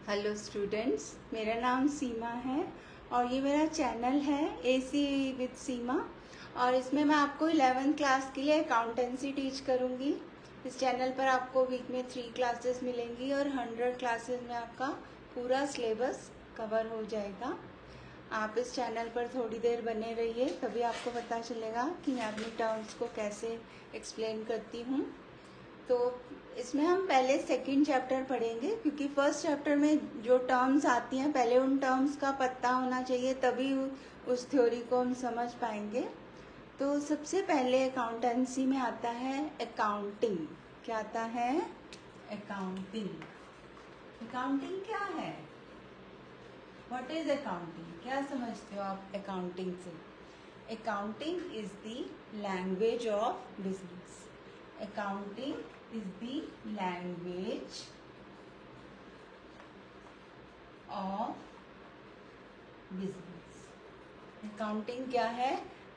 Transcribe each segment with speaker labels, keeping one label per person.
Speaker 1: Hello students, मेरा नाम सीमा है और ये मेरा चैनल है एसी विद सीमा। और इसमें मैं आपको 11th क्लास के लिए अकाउंटेंसी टीच करूँगी। इस चैनल पर आपको वीक में 3 क्लासेस मिलेंगी और 100 क्लासेस में आपका पूरा सिलेबस कवर हो जाएगा। आप इस चैनल पर थोड़ी देर बने रहिए, तभी आपको पता चलेगा कि मैं अपनी टर्म्स को कैसे एक्सप्लेन करती हूँ। तो इसमें हम पहले सेकंड चैप्टर पढ़ेंगे, क्योंकि फर्स्ट चैप्टर में जो टर्म्स आती हैं पहले उन टर्म्स का पता होना चाहिए, तभी उस थ्योरी को हम समझ पाएंगे। तो सबसे पहले अकाउंटेंसी में आता है अकाउंटिंग। क्या आता है? अकाउंटिंग। अकाउंटिंग क्या है? What is accounting? क्या समझते हो आप अकाउंटिंग से? Accounting is the language of business. Accounting is the language of business. Accounting क्या है?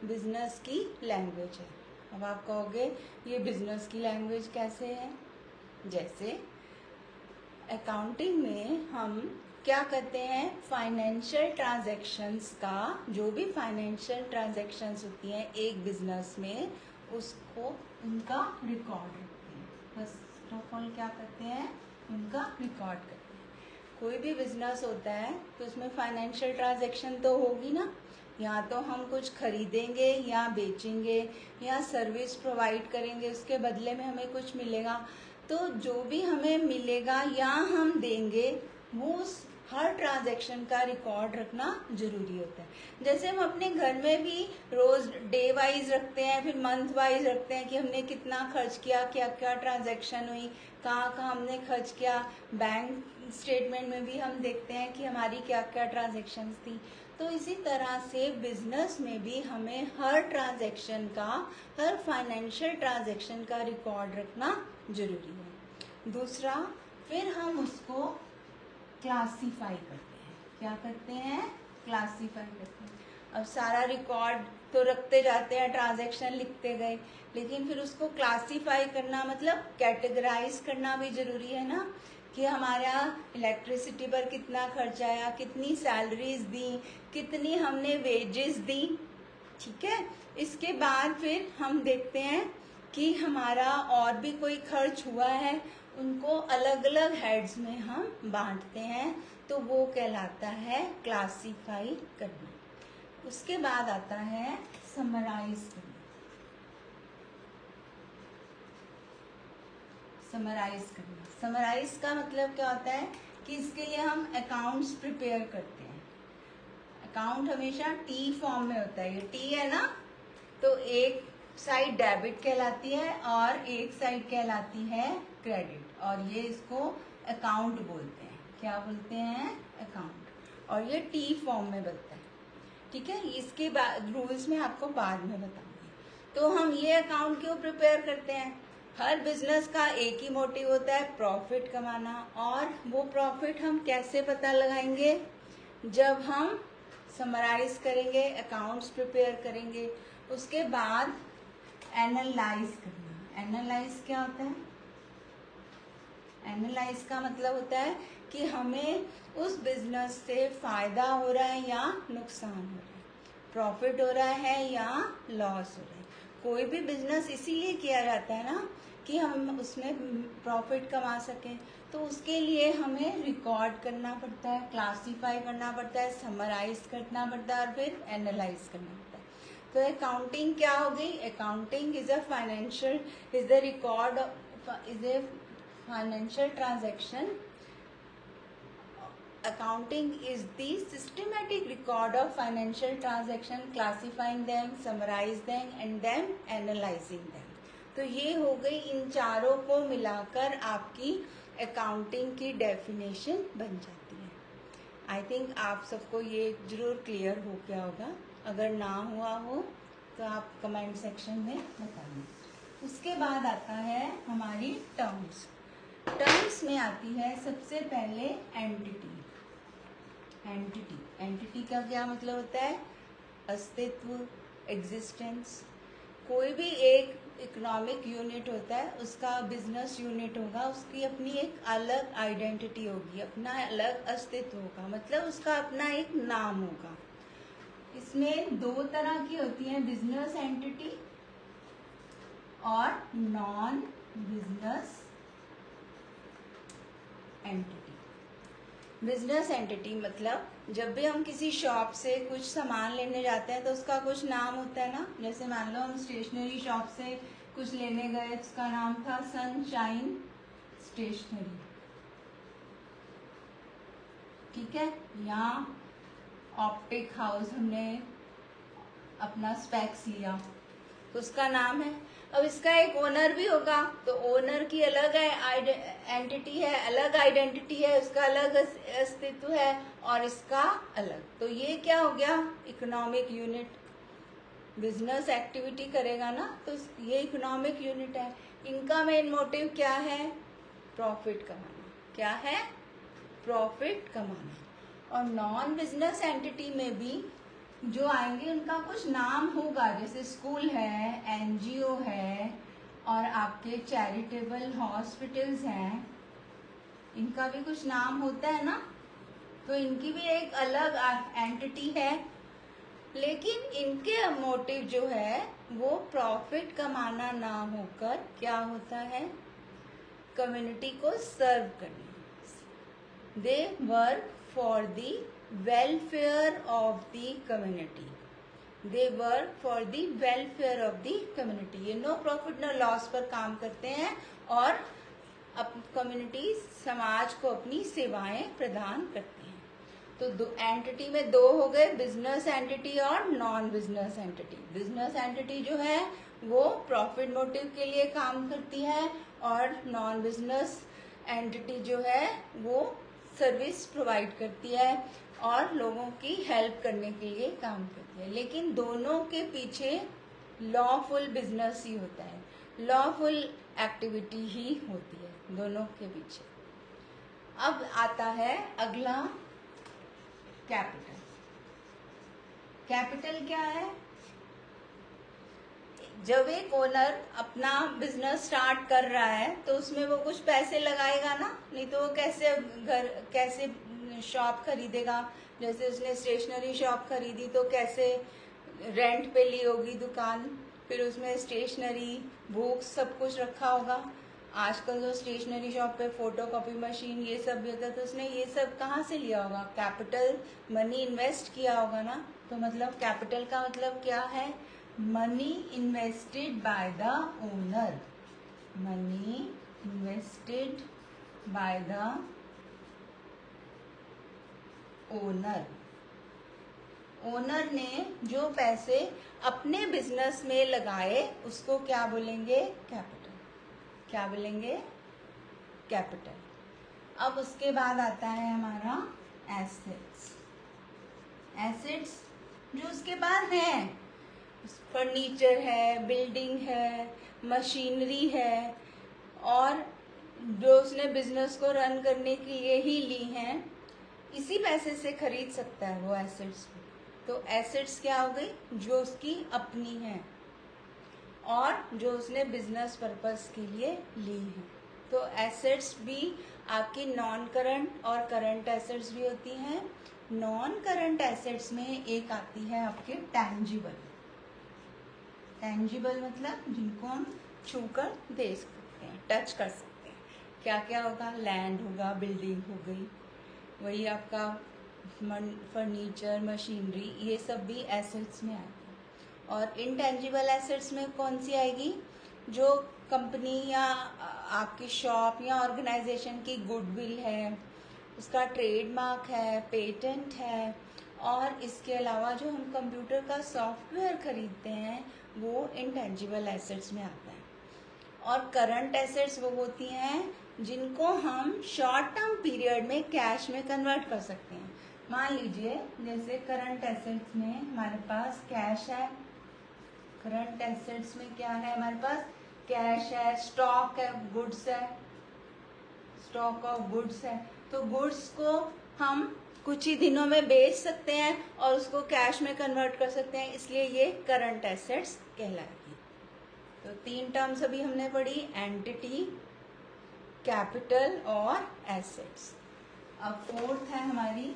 Speaker 1: बिजनेस की लैंग्वेज है। अब आप कहोगे ये बिजनेस की लैंग्वेज कैसे है? जैसे अकाउंटिंग में हम क्या करते हैं, फाइनेंशियल ट्रांजैक्शंस का, जो भी फाइनेंशियल ट्रांजैक्शंस होती हैं एक बिजनेस में, उसको उनका रिकॉर्ड रखते हैं। फर्स्ट ऑफ ऑल क्या करते हैं? उनका रिकॉर्ड करते हैं। कोई भी बिजनेस होता है तो उसमें फाइनेंशियल ट्रांजैक्शन तो होगी ना। या तो हम कुछ खरीदेंगे या बेचेंगे या सर्विस प्रोवाइड करेंगे, उसके बदले में हमें कुछ मिलेगा। तो जो भी हमें मिलेगा या हम देंगे, वो हर ट्रांजैक्शन का रिकॉर्ड रखना जरूरी होता है। जैसे हम अपने घर में भी रोज डे वाइज रखते हैं, फिर मंथ वाइज रखते हैं कि हमने कितना खर्च किया, क्या क्या ट्रांजैक्शन हुई, कहाँ कहाँ हमने खर्च किया। बैंक स्टेटमेंट में भी हम देखते हैं कि हमारी क्या क्या ट्रांजैक्शंस थी। तो इसी तरह से बिजनेस में भी हमें हर ट्रांजैक्शन का, हर फाइनेंशियल ट्रांजैक्शन का रिकॉर्ड रखना जरूरी है। दूसरा, फिर हम उसको क्लासीफाई करते हैं। क्या करते हैं? क्लासीफाई करते हैं। अब सारा रिकॉर्ड तो रखते जाते हैं, ट्रांजैक्शन लिखते गए, लेकिन फिर उसको क्लासीफाई करना मतलब कैटेगराइज करना भी जरूरी है ना, कि हमारा इलेक्ट्रिसिटी पर कितना खर्च आया, कितनी सैलरीज दी, कितनी हमने वेजेस दी। ठीक है। इसके बाद फिर हम देखते हैं कि हमारा और भी कोई खर्च हुआ है, उनको अलग अलग हेड्स में हम बांटते हैं, तो वो कहलाता है क्लासीफाई करना। उसके बाद आता है समराइज करना। समराइज करना, समराइज का मतलब क्या होता है कि इसके लिए हम अकाउंट्स प्रिपेयर करते हैं। अकाउंट हमेशा टी फॉर्म में होता है। ये टी है ना, तो एक साइड डेबिट कहलाती है और एक साइड कहलाती है क्रेडिट, और ये इसको अकाउंट बोलते हैं। क्या बोलते हैं? अकाउंट। और ये टी फॉर्म में बनता है। ठीक है। इसके बाद रूल्स में आपको बाद में बताऊंगी। तो हम ये अकाउंट क्यों प्रिपेयर करते हैं? हर बिजनेस का एक ही मोटिव होता है, प्रॉफिट कमाना। और वो प्रॉफिट हम कैसे पता लगाएंगे? जब हम समराइज करेंगे, अकाउंट्स प्रिपेयर करेंगे। उसके बाद एनालाइज करना। एनालाइज क्या होता है? एनालाइज का मतलब होता है कि हमें उस बिजनेस से फायदा हो रहा है या नुकसान हो रहा है, प्रॉफिट हो रहा है या लॉस हो रहा है। कोई भी बिजनेस इसीलिए किया जाता है ना, कि हम उसमें प्रॉफिट कमा सकें। तो उसके लिए हमें रिकॉर्ड करना पड़ता है, क्लासीफाई करना पड़ता है, समराइज करना पड़ता है और फिर एनालाइज करना पड़ता है। तो अकाउंटिंग क्या हो गई? Accounting is a financial, is the record, is a financial transaction. Accounting is the systematic record of financial transaction, classifying them, summarize them and then analyzing them. तो ये हो गई, इन चारों को मिलाकर आपकी अकाउंटिंग की डेफिनेशन बन जाती है। आई थिंक आप सबको ये जरूर क्लियर हो गया होगा। अगर ना हुआ हो तो आप कमेंट सेक्शन में बताइए। उसके बाद आता है हमारी टर्म्स। टर्म्स में आती है सबसे पहले एंटिटी। एंटिटी का क्या मतलब होता है? अस्तित्व, एग्जिस्टेंस। कोई भी एक इकोनॉमिक यूनिट होता है, उसका बिजनेस यूनिट होगा, उसकी अपनी एक अलग आइडेंटिटी होगी, अपना अलग अस्तित्व होगा, मतलब उसका अपना एक नाम होगा। इसमें दो तरह की होती है, बिजनेस एंटिटी और non business entity. Business entity मतलब जब भी हम किसी शॉप से कुछ सामान लेने जाते हैं तो उसका कुछ नाम होता है ना। जैसे मान लो हम स्टेशनरी शॉप से कुछ लेने गए, उसका नाम था सनशाइन स्टेशनरी, ठीक है। या ऑप्टिक हाउस, हमने अपना स्पेक्स लिया तो उसका नाम है। अब इसका एक ओनर भी होगा, तो ओनर की अलग एंटिटी है, अलग आइडेंटिटी है, उसका अलग अस्तित्व है, और इसका अलग। तो ये क्या हो गया, इकोनॉमिक यूनिट। बिजनेस एक्टिविटी करेगा ना तो ये इकोनॉमिक यूनिट है। इनका मेन मोटिव क्या है, प्रॉफिट कमाना। क्या है, प्रॉफिट कमाना। और नॉन बिजनेस एंटिटी में भी जो आएंगे उनका कुछ नाम होगा, जैसे स्कूल है, एनजीओ है, और आपके चैरिटेबल हॉस्पिटल्स हैं, इनका भी कुछ नाम होता है ना। तो इनकी भी एक अलग एंटिटी है, लेकिन इनके मोटिव जो है वो प्रॉफिट कमाना ना होकर क्या होता है, कम्युनिटी को सर्व करना। They work for the welfare of the community. They work for the welfare of the community. ये नो प्रॉफिट नो लॉस पर काम करते हैं और कम्युनिटी, समाज को अपनी सेवाएं प्रदान करते हैं। तो दो एंटिटी में दो हो गए, बिजनेस एंटिटी और non business entity. Business entity जो है वो प्रॉफिट मोटिव के लिए काम करती है, और नॉन बिजनेस एंटिटी जो है वो सर्विस प्रोवाइड करती है और लोगों की हेल्प करने के लिए काम करती है। लेकिन दोनों के पीछे लॉफुल बिजनेस ही होता है, लॉफुल एक्टिविटी ही होती है दोनों के पीछे। अब आता है अगला, कैपिटल। कैपिटल क्या है, जब एक ओनर अपना बिजनेस स्टार्ट कर रहा है तो उसमें वो कुछ पैसे लगाएगा ना, नहीं तो वो कैसे शॉप खरीदेगा। जैसे उसने स्टेशनरी शॉप खरीदी तो कैसे रेंट पे ली होगी दुकान, फिर उसमें स्टेशनरी, बुक्स, सब कुछ रखा होगा। आजकल जो स्टेशनरी शॉप पे फोटोकॉपी मशीन ये सब भी होता है, तो उसने ये सब कहाँ से लिया होगा, कैपिटल, मनी इन्वेस्ट किया होगा ना। तो मतलब कैपिटल का मतलब क्या है, money invested by the owner. Money invested by the owner. Owner ने जो पैसे अपने बिजनेस में लगाए उसको क्या बोलेंगे, कैपिटल। क्या बोलेंगे, कैपिटल। अब उसके बाद आता है हमारा एसेट्स। एसेट्स जो उसके पास है, फर्नीचर है, बिल्डिंग है, मशीनरी है, और जो उसने बिजनेस को रन करने के लिए ही ली हैं, इसी पैसे से खरीद सकता है वो एसेट्स को। तो एसेट्स क्या हो गई, जो उसकी अपनी है और जो उसने बिजनेस पर्पस के लिए ली है। तो एसेट्स भी आपकी नॉन करंट और करंट एसेट्स भी होती हैं। नॉन करंट एसेट्स में एक आती है आपके टैंजिबल। टैंजिबल मतलब जिनको हम छूकर देख सकते हैं, टच कर सकते हैं। क्या क्या होगा, लैंड होगा, बिल्डिंग हो गई, वही आपका फर्नीचर, मशीनरी, ये सब भी एसेट्स में आएगी। और इनटेंजिबल एसेट्स में कौन सी आएगी, जो कंपनी या आपकी शॉप या ऑर्गेनाइजेशन की गुडविल है, उसका ट्रेडमार्क है, पेटेंट है, और इसके अलावा जो हम कंप्यूटर का सॉफ्टवेयर खरीदते हैं वो इनटेंजिबल एसेट्स में आता है। और करंट एसेट्स वो होती हैं जिनको हम शॉर्ट टर्म पीरियड में कैश में कन्वर्ट कर सकते हैं। मान लीजिए जैसे करंट एसेट्स में हमारे पास कैश है, करंट एसेट्स में क्या है हमारे पास, कैश है, स्टॉक है, गुड्स है, स्टॉक ऑफ गुड्स है। तो गुड्स को हम कुछ ही दिनों में बेच सकते हैं और उसको कैश में कन्वर्ट कर सकते हैं, इसलिए ये करंट एसेट्स कहलाएगी। तो 3 टर्म्स अभी हमने पढ़ी, एंटिटी, कैपिटल और एसेट्स। अब फोर्थ है हमारी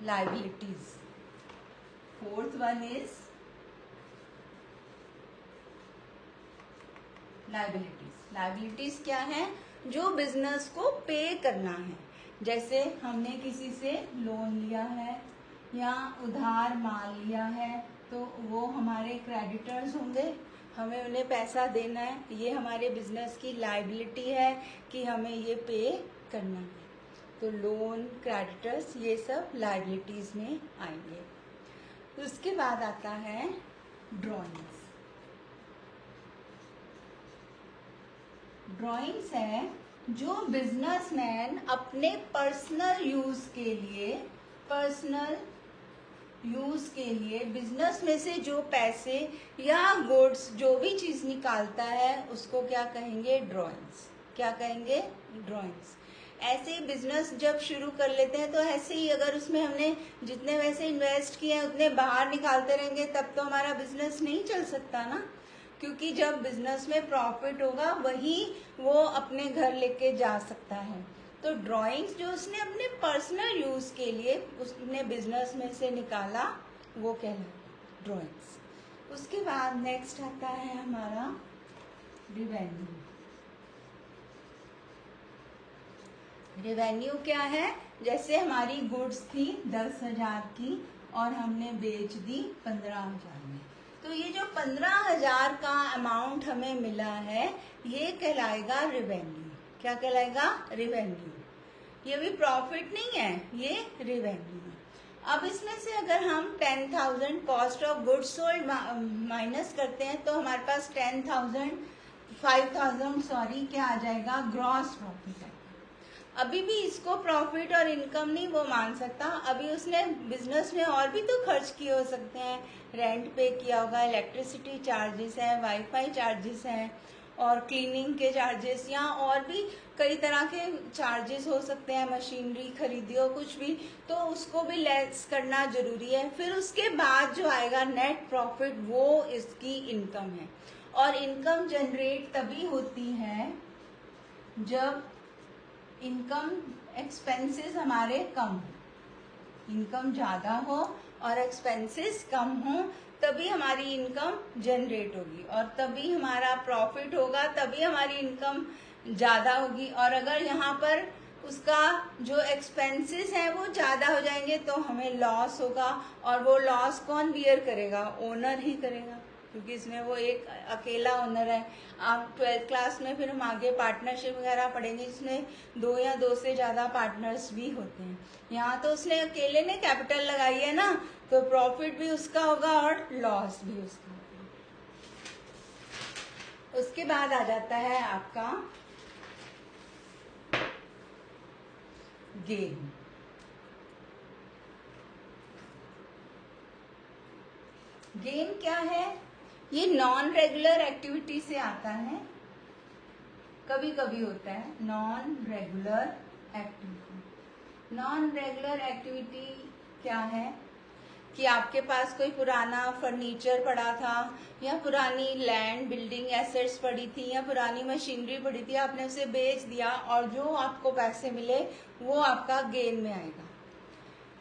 Speaker 1: liabilities. Fourth one is liabilities. Liabilities क्या है? जो बिजनेस को पे करना है। जैसे हमने किसी से लोन लिया है या उधार माल लिया है, तो वो हमारे क्रेडिटर्स होंगे, हमें उन्हें पैसा देना है। ये हमारे बिजनेस की लाइबिलिटी है कि हमें ये पे करना है। तो लोन, क्रेडिटर्स, ये सब लाइबिलिटीज में आएंगे। उसके बाद आता है ड्रॉइंग्स। ड्रॉइंग्स है जो बिजनेसमैन अपने पर्सनल यूज के लिए बिजनेस में से जो पैसे या गुड्स जो भी चीज निकालता है उसको क्या कहेंगे? ड्रॉइंग्स। क्या कहेंगे? ड्रॉइंग्स। ऐसे बिजनेस जब शुरू कर लेते हैं तो ऐसे ही अगर उसमें हमने जितने पैसे इन्वेस्ट किए हैं उतने बाहर निकालते रहेंगे तब तो हमारा बिजनेस नहीं चल सकता ना, क्योंकि जब बिजनेस में प्रॉफिट होगा वही वो अपने घर लेके जा सकता है। तो ड्राइंग्स जो उसने अपने पर्सनल यूज के लिए उसने बिजनेस में से निकाला वो कहलाता ड्राइंग्स। उसके बाद नेक्स्ट आता है हमारा रिवेन्यू। रिवेन्यू क्या है? जैसे हमारी गुड्स थी 10,000 की और हमने बेच दी 15,000 में, तो ये जो 15,000 का अमाउंट हमें मिला है ये कहलाएगा रिवेन्यू। क्या कहलाएगा? रिवेन्यू। ये भी प्रॉफिट नहीं है, ये रिवेन्यू है। अब इसमें से अगर हम 10,000 cost of goods sold minus करते हैं तो हमारे पास 5,000 क्या आ जाएगा? ग्रॉस प्रॉफिट है। अभी भी इसको प्रॉफिट और इनकम नहीं वो मान सकता, अभी उसने बिजनेस में और भी तो खर्च किए हो सकते हैं, रेंट पे किया होगा, इलेक्ट्रिसिटी चार्जेस है, वाईफाई चार्जेस हैं और क्लीनिंग के चार्जेस या और भी कई तरह के चार्जेस हो सकते हैं, मशीनरी खरीदी हो कुछ भी, तो उसको भी लेस करना जरूरी है। फिर उसके बाद जो आएगा नेट प्रॉफिट वो इसकी इनकम है। और इनकम जनरेट तभी होती है जब इनकम एक्सपेंसेस हमारे कम हो। इनकम ज्यादा हो और एक्सपेंसेस कम हो तभी हमारी इनकम जनरेट होगी और तभी हमारा प्रॉफिट होगा, तभी हमारी इनकम ज्यादा होगी। और अगर यहाँ पर उसका जो एक्सपेंसेस है वो ज्यादा हो जाएंगे तो हमें लॉस होगा, और वो लॉस कौन बियर करेगा? ओनर ही करेगा, क्योंकि इसमें वो एक अकेला ओनर है। आप 12th क्लास में फिर हम आगे पार्टनरशिप वगैरह पढ़ेंगे जिसमें 2 या 2 से ज्यादा पार्टनर्स भी होते हैं। यहाँ तो उसने अकेले ने कैपिटल लगाई है ना, तो प्रॉफिट भी उसका होगा और लॉस भी उसका होगा। उसके बाद आ जाता है आपका गेन। गेन क्या है? ये नॉन रेगुलर एक्टिविटी से आता है, कभी कभी होता है non regular activity. Non regular activity क्या है कि आपके पास कोई पुराना फर्नीचर पड़ा था या पुरानी लैंड बिल्डिंग एसेट्स पड़ी थी या पुरानी मशीनरी पड़ी थी, आपने उसे बेच दिया और जो आपको पैसे मिले वो आपका गेन में आएगा।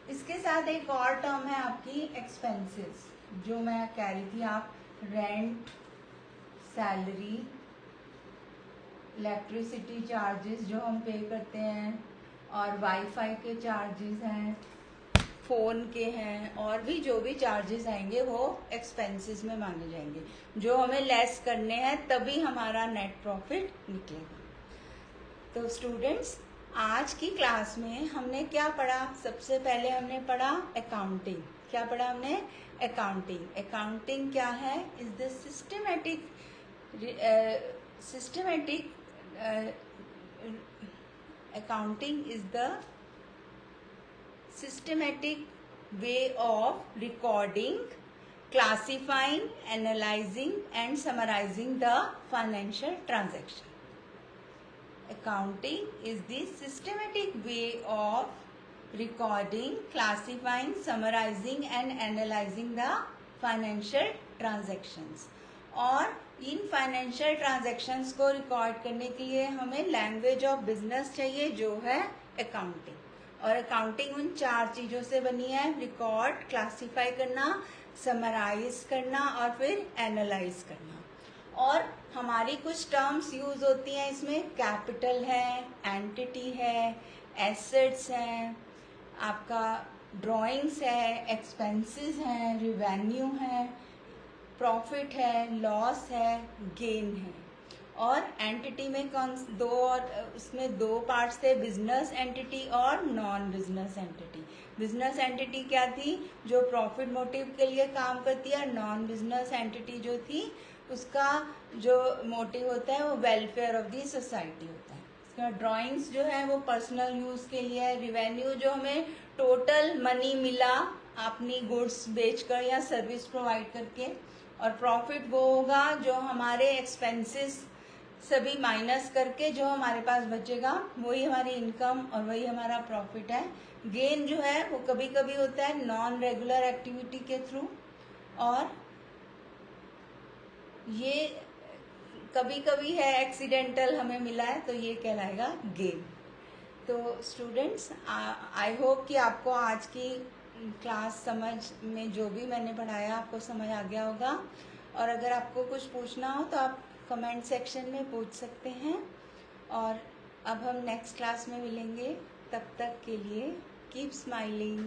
Speaker 1: इसके साथ एक और टर्म है आपकी एक्सपेंसेस, जो मैं कह रही थी, आप रेंट, सैलरी, इलेक्ट्रिसिटी चार्जेस जो हम पे करते हैं और वाईफाई के चार्जेस हैं, फोन के हैं, और भी जो भी चार्जेस आएंगे वो एक्सपेंसेस में माने जाएंगे, जो हमें लेस करने हैं तभी हमारा नेट प्रॉफिट निकलेगा। तो स्टूडेंट्स, आज की क्लास में हमने क्या पढ़ा? सबसे पहले हमने पढ़ा अकाउंटिंग। क्या पढ़ा हमने? अकाउंटिंग। अकाउंटिंग क्या है? Is the systematic accounting is the systematic way of recording, classifying, analyzing and summarizing the financial transaction. Accounting is the systematic way of recording, classifying, summarizing and analyzing the financial transactions। और in financial transactions को record करने के लिए हमें language of business चाहिए जो है accounting. और अकाउंटिंग उन 4 चीजों से बनी है, रिकॉर्ड, क्लासिफाई करना, समराइज करना और फिर एनालाइज करना। और हमारी कुछ टर्म्स यूज होती हैं इसमें, कैपिटल है, एंटिटी है, एसेट्स हैं, आपका ड्राइंग्स है, एक्सपेंसेस हैं, रिवेन्यू है, प्रॉफिट है, लॉस है, गेन है। और एंटिटी में उसमें 2 पार्ट्स थे, बिजनेस एंटिटी और non business entity. Business entity क्या थी, जो प्रॉफिट मोटिव के लिए काम करती है। नॉन बिजनेस एंटिटी जो थी उसका जो मोटिव होता है वो वेलफेयर ऑफ दी सोसाइटी होता है। इसके बाद ड्राइंग्स जो है वो पर्सनल यूज के लिए है। रिवेन्यू जो हमें टोटल मनी मिला अपनी गुड्स बेचकर या सर्विस प्रोवाइड करके। और प्रॉफिट वो होगा जो हमारे एक्सपेंसेस सभी माइनस करके जो हमारे पास बचेगा वही हमारी इनकम और वही हमारा प्रॉफिट है। गेन जो है वो कभी कभी होता है नॉन रेगुलर एक्टिविटी के थ्रू, और ये कभी कभी है एक्सीडेंटल हमें मिला है तो ये कहलाएगा गेन। तो स्टूडेंट्स, आई होप कि आपको आज की क्लास समझ में जो भी मैंने पढ़ाया आपको समझ आ गया होगा। और अगर आपको कुछ पूछना हो तो आप कमेंट सेक्शन में पूछ सकते हैं। और अब हम नेक्स्ट क्लास में मिलेंगे, तब तक के लिए कीप स्माइलिंग।